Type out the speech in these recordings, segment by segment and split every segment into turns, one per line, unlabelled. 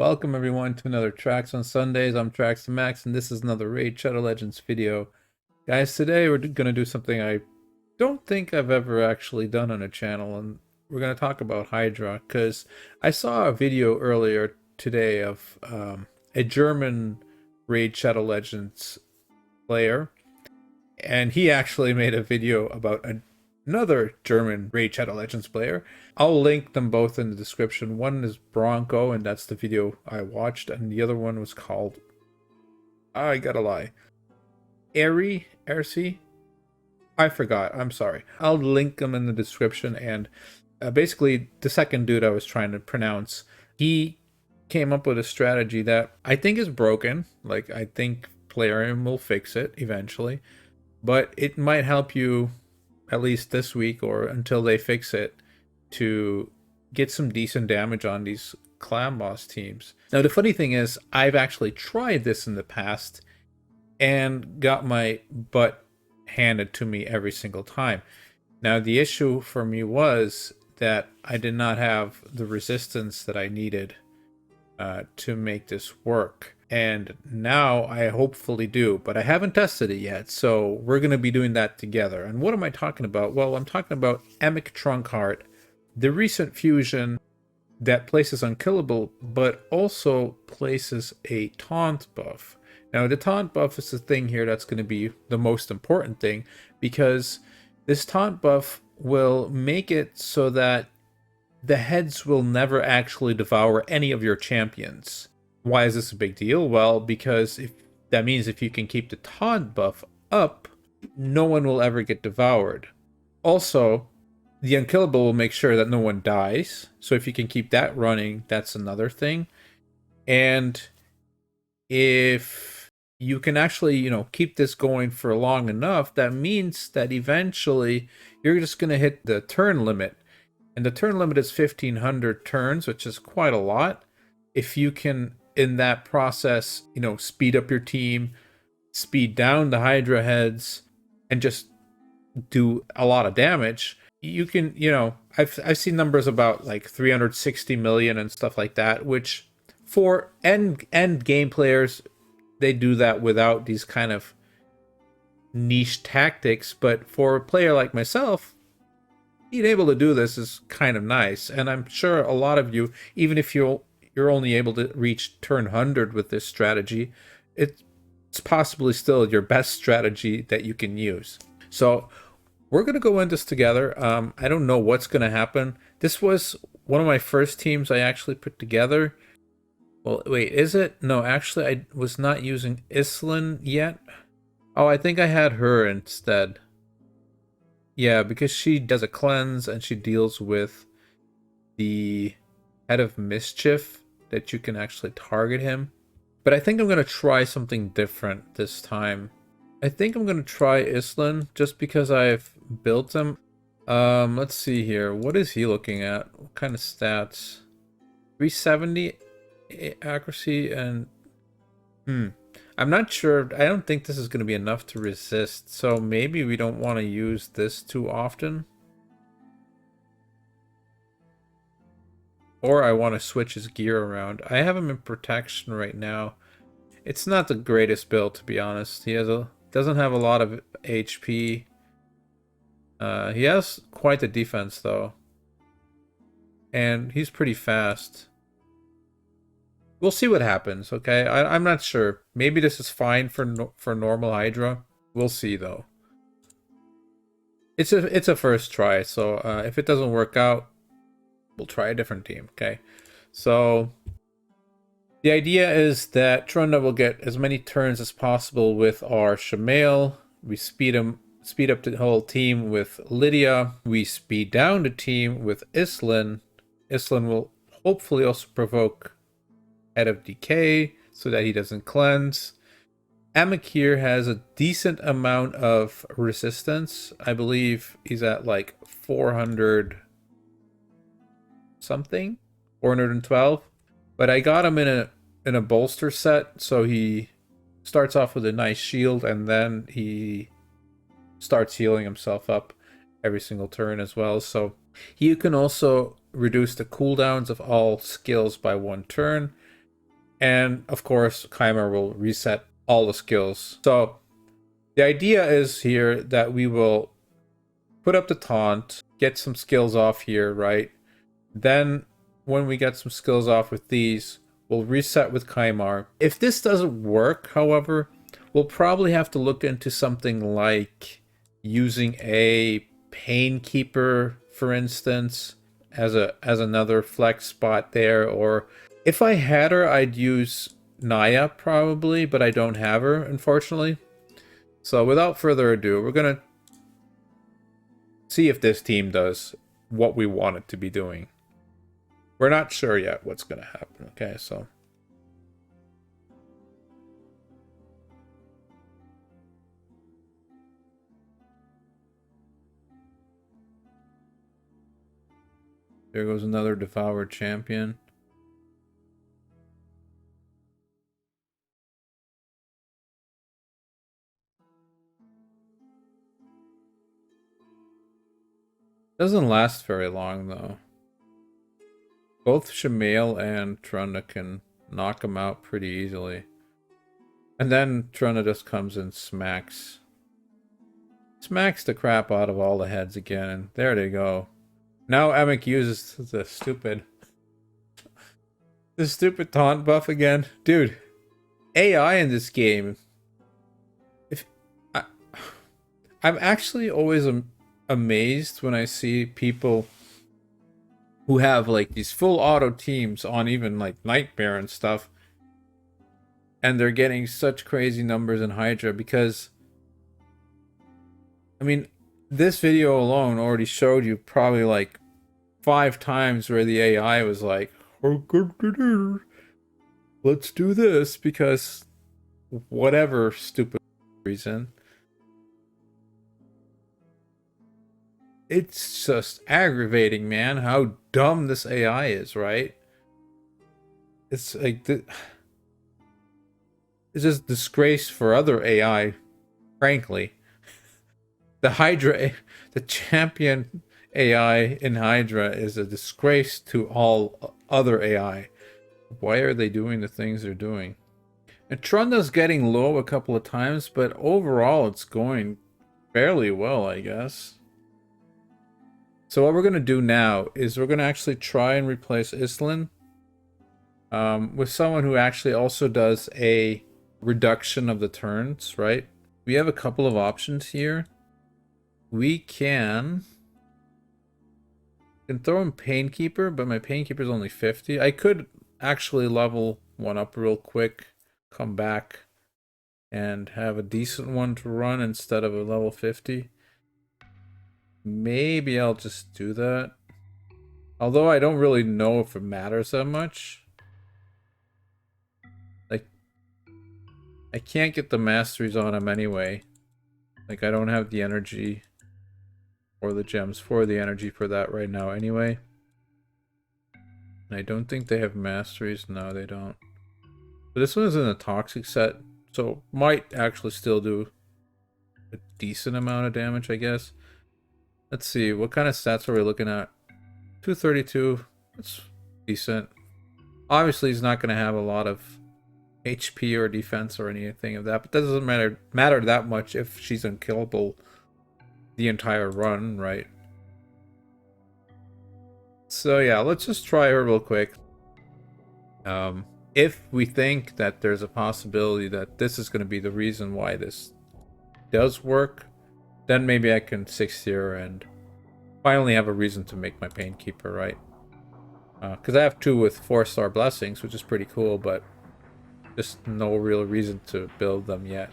Welcome everyone to another Tracks on Sundays. I'm Trax Max, and this is another Raid Shadow Legends video. Guys, today we're gonna do something I don't think I've ever actually done on a channel, and we're gonna talk about Hydra, because I saw a video earlier today of a German Raid Shadow Legends player, and he actually made a video about another German Raid Shadow Legends player. I'll link them both in the description. One is Bronco, and that's the video I watched, and the other one was called, I gotta lie, Ersi? I forgot, I'm sorry. I'll link them in the description, and basically the second dude I was trying to pronounce, he came up with a strategy that I think is broken. Like, I think Plarium will fix it eventually, but it might help you at least this week or until they fix it to get some decent damage on these clan boss teams. Now the funny thing is, I've actually tried this in the past and got my butt handed to me every single time. Now the issue for me was that I did not have the resistance that I needed to make this work. And now I hopefully do, but I haven't tested it yet, so we're going to be doing that together. And what am I talking about? Well, I'm talking about Emic Trunkheart, the recent fusion that places unkillable, but also places a taunt buff. Now, the taunt buff is the thing here that's going to be the most important thing, because this taunt buff will make it so that the heads will never actually devour any of your champions. Why is this a big deal? Well, because that means if you can keep the taunt buff up, no one will ever get devoured. Also, the unkillable will make sure that no one dies. So if you can keep that running, that's another thing. And if you can actually, keep this going for long enough, that means that eventually you're just going to hit the turn limit. And the turn limit is 1500 turns, which is quite a lot. If you can, in that process, speed up your team, speed down the Hydra heads, and just do a lot of damage, you can, I've seen numbers about like 360 million and stuff like that, which for end game players, they do that without these kind of niche tactics. But for a player like myself, being able to do this is kind of nice. And I'm sure a lot of you, even if you're only able to reach turn 100 with this strategy, it's possibly still your best strategy that you can use. So we're going to go in this together. I don't know what's going to happen. This was one of my first teams I actually put together. Well, wait, is it? No, actually, I was not using Islin yet. Oh, I think I had her instead. Yeah, because she does a cleanse and she deals with the Head of Mischief, that you can actually target him. But I think I'm going to try something different this time. I think I'm going to try Islin just because I've built him. Let's see here. What is he looking at? What kind of stats? 370 accuracy and... I'm not sure. I don't think this is going to be enough to resist. So maybe we don't want to use this too often. Or I want to switch his gear around. I have him in protection right now. It's not the greatest build, to be honest. He doesn't have a lot of HP. He has quite the defense, though. And he's pretty fast. We'll see what happens, okay? I'm not sure. Maybe this is fine for normal Hydra. We'll see, though. It's a first try, so if it doesn't work out, we'll try a different team, okay? So the idea is that Trunda will get as many turns as possible with our Shamail. We speed up the whole team with Lydia. We speed down the team with Islin. Islin will hopefully also provoke Head of Decay so that he doesn't cleanse. Emic here has a decent amount of resistance. I believe he's at like 400 something, 412. But I got him in a bolster set, so he starts off with a nice shield and then he starts healing himself up every single turn as well. So you can also reduce the cooldowns of all skills by 1 turn. And of course, Keimer will reset all the skills. So the idea is here that we will put up the taunt, get some skills off here, right? Then when we get some skills off with these, we'll reset with Keimer. If this doesn't work, however, we'll probably have to look into something like using a Painkeeper, for instance, as another flex spot there. Or if I had her, I'd use Naya probably, but I don't have her, unfortunately. So without further ado, we're gonna see if this team does what we want it to be doing. We're not sure yet what's gonna happen. Okay, so there goes another devoured champion. Doesn't last very long though. Both Shemail and Trunda can knock him out pretty easily. And then Trunda just comes and smacks the crap out of all the heads again, and there they go. Now Emic uses the stupid taunt buff again. Dude, AI in this game. I'm actually always amazed when I see people who have like these full auto teams on even like Nightmare and stuff, and they're getting such crazy numbers in Hydra, because I mean, this video alone already showed you probably like 5 times where the AI was like, let's do this because whatever stupid reason. It's just aggravating, man, how dumb this AI is, right? It's like it's just disgrace for other AI, frankly. The Hydra, the champion AI in Hydra is a disgrace to all other AI. Why are they doing the things they're doing? And Trunda's getting low a couple of times, but overall it's going fairly well, I guess. So what we're going to do now is we're going to actually try and replace Islin with someone who actually also does a reduction of the turns, right? We have a couple of options here. We can throw in Painkeeper, but my Painkeeper is only 50. I could actually level one up real quick, come back, and have a decent one to run instead of a level 50. Maybe I'll just do that. Although I don't really know if it matters that much. Like, I can't get the masteries on him anyway. Like, I don't have the energy or the gems for the energy for that right now anyway. And I don't think they have masteries. No, they don't. But this one is in a toxic set, so might actually still do a decent amount of damage, I guess. Let's see, what kind of stats are we looking at? 232, that's decent. Obviously, he's not going to have a lot of HP or defense or anything of that, but that doesn't matter that much if she's unkillable the entire run, right? So yeah, let's just try her real quick. If we think that there's a possibility that this is going to be the reason why this does work, then maybe I can 6 here and finally have a reason to make my Painkeeper, right? Because I have 2 with 4-star blessings, which is pretty cool, but just no real reason to build them yet.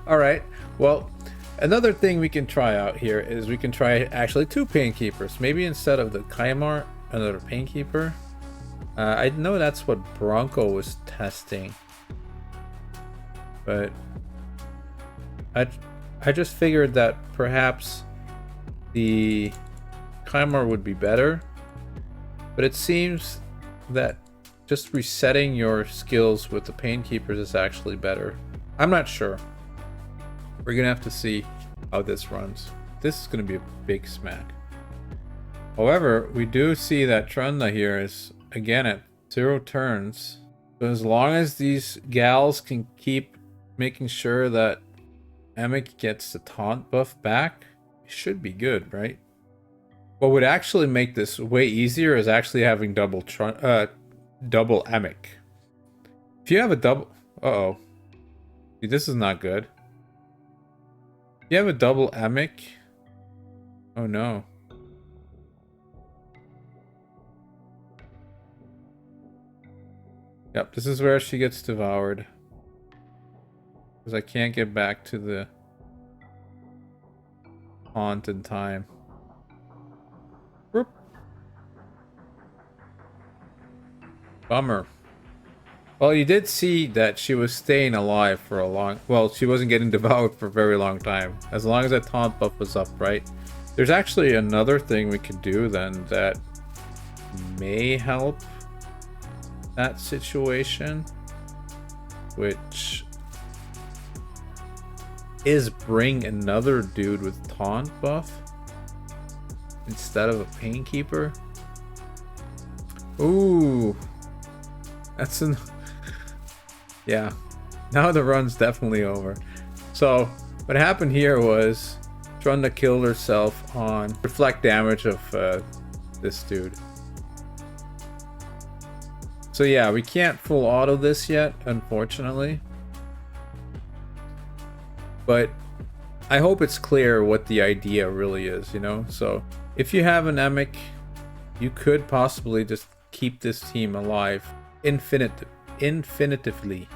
All right, well, another thing we can try out here is we can try actually 2 Painkeepers. Maybe instead of the Keimer, another Painkeeper. I know that's what Bronco was testing, but I just figured that perhaps the Keimer would be better. But it seems that just resetting your skills with the Painkeepers is actually better. I'm not sure. We're gonna have to see how this runs. This is gonna be a big smack. However, we do see that Trunda here is again at 0 turns. So as long as these gals can keep making sure that Emic gets the taunt buff back, it should be good, right? What would actually make this way easier is actually having double Emic. If you have a double... Uh-oh. See, this is not good. If you have a double Emic... Oh no. Yep, this is where she gets devoured. Because I can't get back to the taunt in time. Whoop. Bummer. Well, you did see that she was staying alive for a long... Well, she wasn't getting devoured for a very long time. As long as that taunt buff was up, right? There's actually another thing we could do then that may help that situation, which is bring another dude with taunt buff instead of a Painkeeper. Ooh, that's an... Yeah, now the run's definitely over. So what happened here was Trunda killed herself on reflect damage of this dude. So yeah, we can't full auto this yet, unfortunately. But I hope it's clear what the idea really is, you know? So if you have an Emic, you could possibly just keep this team alive infinitively.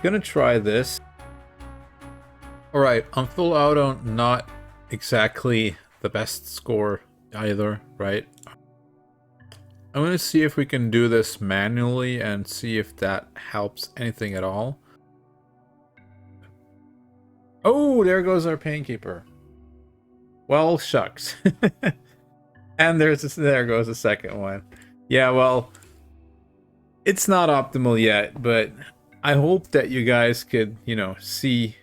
Gonna try this. Alright, on full auto, not exactly the best score either, right? I'm going to see if we can do this manually and see if that helps anything at all. Oh, there goes our Painkeeper. Well, shucks. And there goes the second one. Yeah, well, it's not optimal yet, but I hope that you guys could, you know, see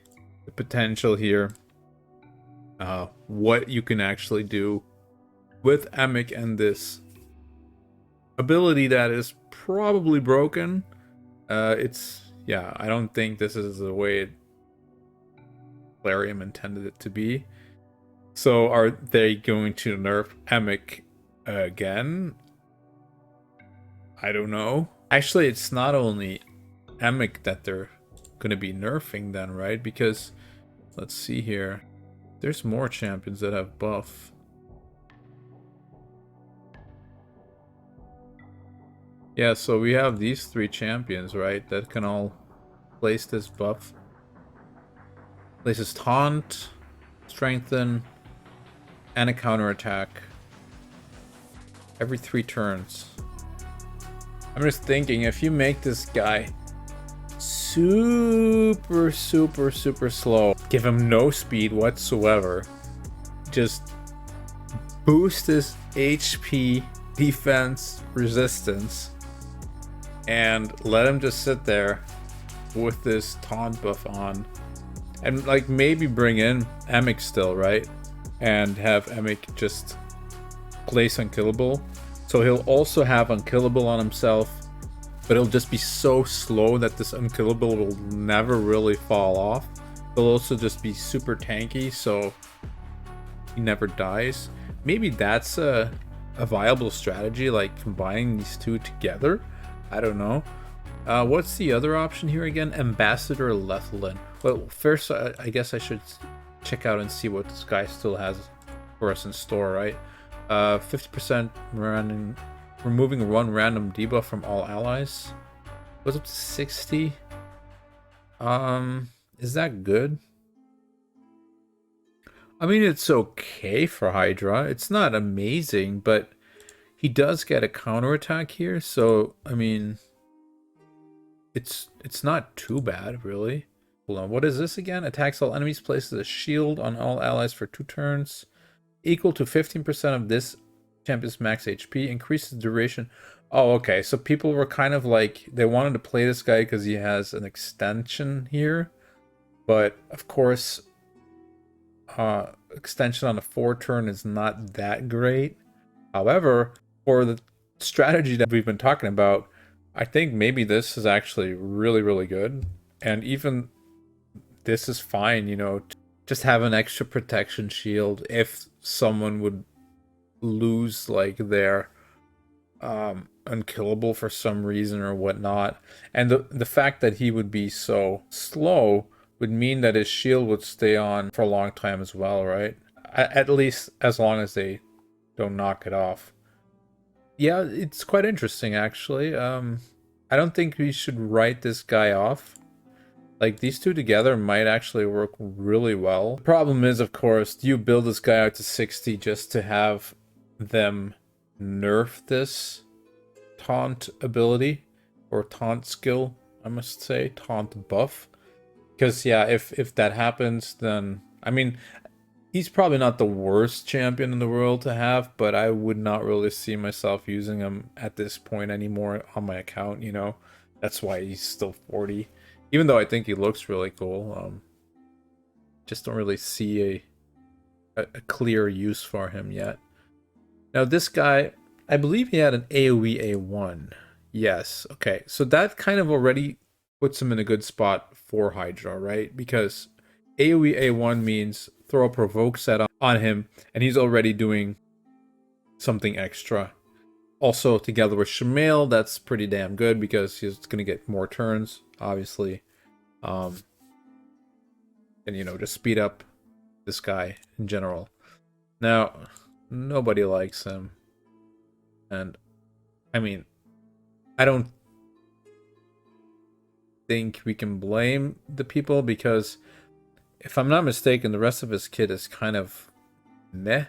the potential here. What you can actually do with Emic and this ability that is probably broken. Yeah, I don't think this is the way Plarium intended it to be. So are they going to nerf Emic again? I don't know. Actually, it's not only Emic that they're going to be nerfing then, right? Because let's see here. There's more champions that have buff. Yeah, so we have these 3 champions, right, that can all place this buff. Places taunt, strengthen, and a counterattack every 3 turns. I'm just thinking, if you make this guy super slow, give him no speed whatsoever, just boost his HP, defense, resistance, and let him just sit there with this taunt buff on, and like maybe bring in Emic still, right? And have Emic just place unkillable. So he'll also have unkillable on himself, but he'll just be so slow that this unkillable will never really fall off. He'll also just be super tanky, so he never dies. Maybe that's a viable strategy, like combining these 2 together. I don't know. What's the other option here again? Ambassador Lethalin. Well, first, I guess I should check out and see what this guy still has for us in store, right? 50% removing 1 random debuff from all allies. Goes up to 60. Is that good? I mean, it's okay for Hydra. It's not amazing, but he does get a counterattack here, so I mean, it's not too bad, really. Hold on, what is this again? Attacks all enemies, places a shield on all allies for 2 turns. equal to 15% of this champion's max HP, increases duration. Oh, okay. So people were kind of like, they wanted to play this guy because he has an extension here. But of course, extension on a 4-turn is not that great. However, for the strategy that we've been talking about, I think maybe this is actually really, really good. And even this is fine, you know, just have an extra protection shield if someone would lose like their unkillable for some reason or whatnot. And the fact that he would be so slow would mean that his shield would stay on for a long time as well, right? At least as long as they don't knock it off. Yeah, it's quite interesting actually. I don't think we should write this guy off. Like, these two together might actually work really well. The problem is, of course, do you build this guy out to 60 just to have them nerf this taunt ability? Or taunt skill, I must say. Taunt buff. Because, yeah, if that happens, then... I mean, he's probably not the worst champion in the world to have, but I would not really see myself using him at this point anymore on my account, you know? That's why he's still 40. Even though I think he looks really cool, just don't really see a clear use for him yet. Now this guy, I believe he had an AoE A1. Yes, okay. So that kind of already puts him in a good spot for Hydra, right? Because AoE A1 means throw a provoke set on him, and he's already doing something extra. Also, together with Shamail, that's pretty damn good because he's going to get more turns, obviously. And, you know, just speed up this guy in general. Now, nobody likes him. And, I mean, I don't think we can blame the people because, if I'm not mistaken, the rest of his kit is kind of meh.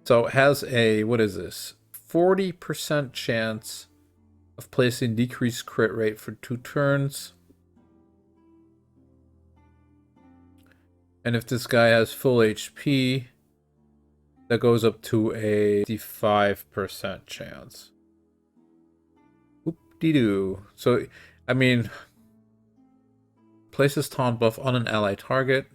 So it has a, what is this? 40% chance of placing decreased crit rate for 2 turns. And if this guy has full HP, that goes up to a 55% chance. Whoop-de-doo. So, I mean, places taunt buff on an ally target.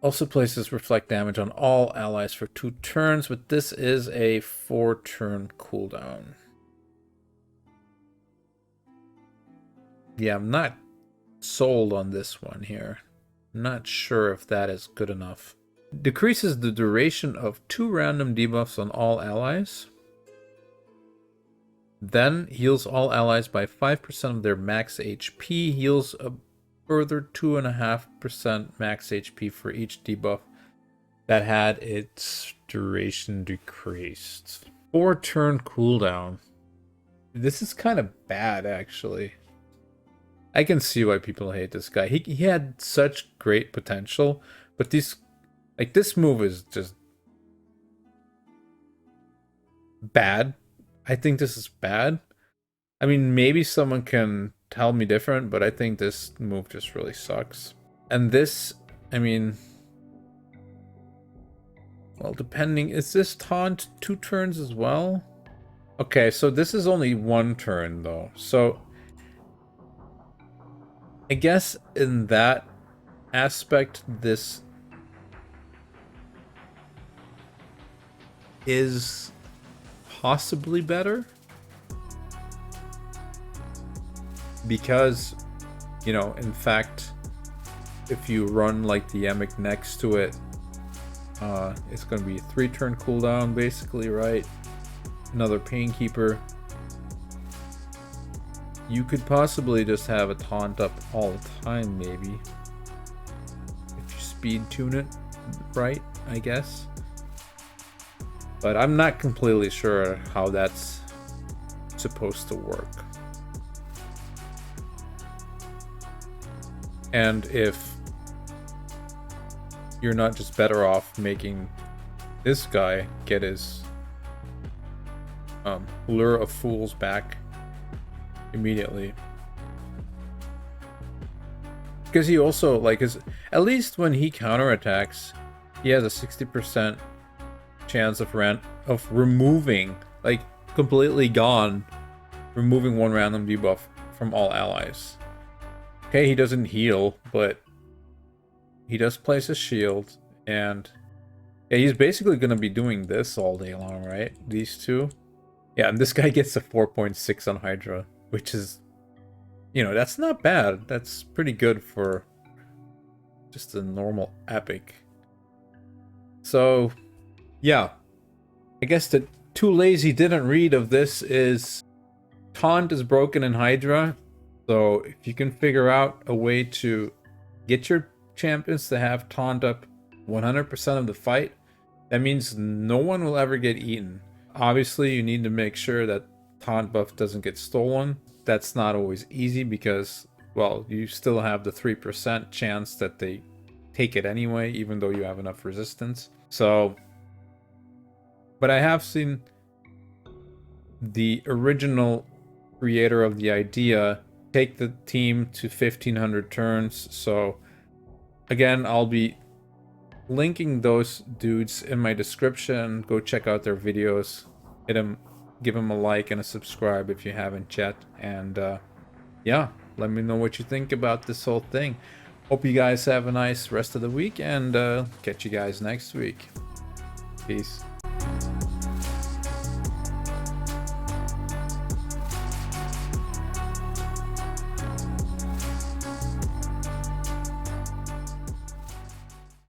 Also places reflect damage on all allies for 2 turns, but this is a 4-turn cooldown. Yeah, I'm not sold on this one here. I'm not sure if that is good enough. Decreases the duration of 2 random debuffs on all allies. Then heals all allies by 5% of their max HP. Heals a further 2.5% max HP for each debuff that had its duration decreased. 4-turn cooldown. This is kind of bad, actually. I can see why people hate this guy. He had such great potential, but these, like, this move is just bad. I think this is bad. I mean, maybe someone can tell me different, but I think this move just really sucks. And this, I mean, well, depending, is this taunt 2 turns as well? Okay, so this is only 1 turn though. So I guess in that aspect, this is possibly better. Because, you know, in fact, if you run like the Emic next to it, it's going to be a 3-turn cooldown basically, right? Another Painkeeper. You could possibly just have a taunt up all the time, maybe. If you speed tune it right, I guess. But I'm not completely sure how that's supposed to work. And if you're not just better off making this guy get his Lure of Fools back immediately. Because he also, like, at least when he counterattacks, he has a 60% chance of removing, like completely gone, removing one random debuff from all allies. Okay, he doesn't heal, but he does place a shield, and yeah, he's basically gonna be doing this all day long, right? These two. Yeah, and this guy gets a 4.6 on Hydra, which is, you know, that's not bad. That's pretty good for just a normal epic. So, yeah. I guess the too lazy didn't read of this is taunt is broken in Hydra. So if you can figure out a way to get your champions to have taunt up 100% of the fight, that means no one will ever get eaten. Obviously, you need to make sure that taunt buff doesn't get stolen. That's not always easy because, well, you still have the 3% chance that they take it anyway, even though you have enough resistance. So, but I have seen the original creator of the idea take the team to 1500 turns. So again, I'll be linking those dudes in my description. Go check out their videos. Hit them, give them a like and a subscribe if you haven't yet. And yeah, let me know what you think about this whole thing. Hope you guys have a nice rest of the week, and catch you guys next week. Peace.